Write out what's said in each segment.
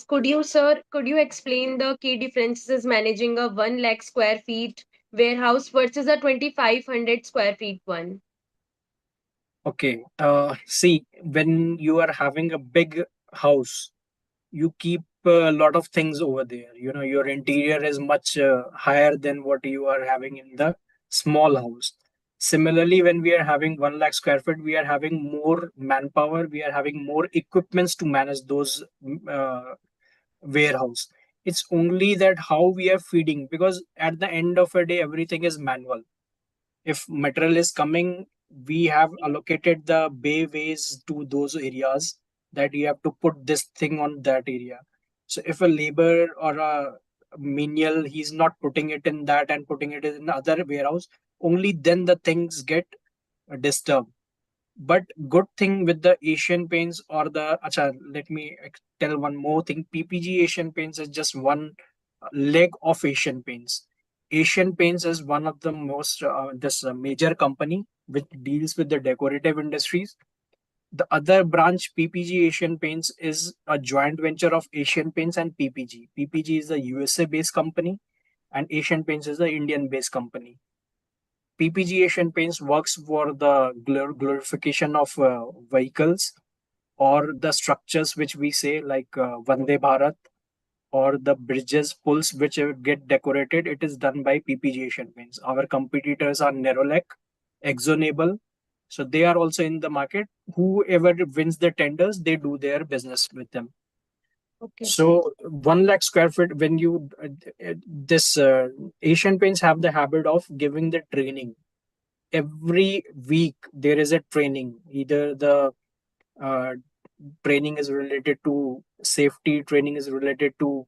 Could you explain the key differences managing a 1 lakh square feet warehouse versus a 2500 square feet one? Okay. See, when you are having a big house, you keep a lot of things over there. Your interior is much higher than what you are having in the small house. Similarly, when we are having 1 lakh square feet, we are having more manpower, we are having more equipments to manage those warehouse. It's only that how we are feeding, because at the end of a day, everything is manual. If material is coming, we have allocated the bayways to those areas, that you have to put this thing on that area. So if a labor or a menial, he's not putting it in that and putting it in other warehouse, only then the things get disturbed. But good thing with the Asian Paints or the acha, let me tell one more thing. PPG Asian Paints is just one leg of Asian Paints. Asian Paints is one of the most this major company which deals with the decorative industries. The other branch, PPG Asian Paints, is a joint venture of Asian Paints and PPG. PPG is a USA based company, and Asian Paints is the Indian based company. PPG Asian Paints works for the glorification of vehicles or the structures which we say like Vande Bharat or the bridges, pulls which get decorated. It is done by PPG Asian Paints. Our competitors are Nerolac, Exonable. So they are also in the market. Whoever wins the tenders, they do their business with them. Okay. So 1 lakh square feet, when you this Asian Paints have the habit of giving the training every week. There is a training, either the uh, training is related to safety, training is related to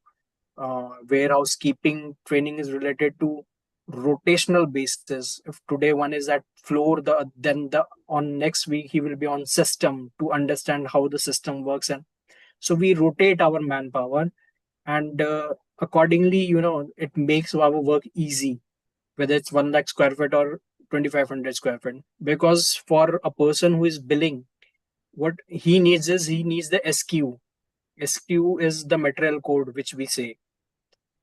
warehouse keeping, training is related to rotational basis. If today one is at floor, then the on next week he will be on system to understand how the system works. And so we rotate our manpower, and accordingly, it makes our work easy, whether it's 1 lakh square feet or 2500 square feet. Because for a person who is billing, what he needs is he needs the SQ. SQ is the material code, which we say.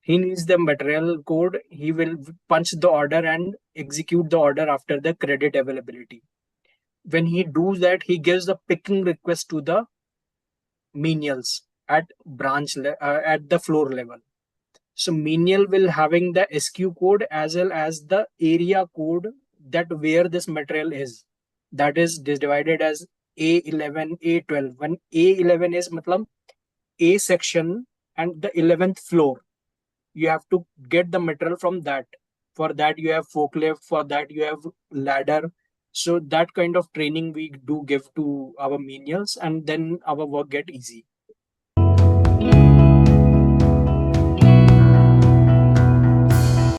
He needs the material code. He will punch the order and execute the order after the credit availability. When he does that, he gives the picking request to the menials at at the floor level. So menial will having the SQ code as well as the area code, that where this material is. That is divided as A11, A12. When A11 is matlab A section and the 11th floor, you have to get the material from that. For that you have forklift, for that you have ladder. So that kind of training we do give to our menials, and then our work get easy.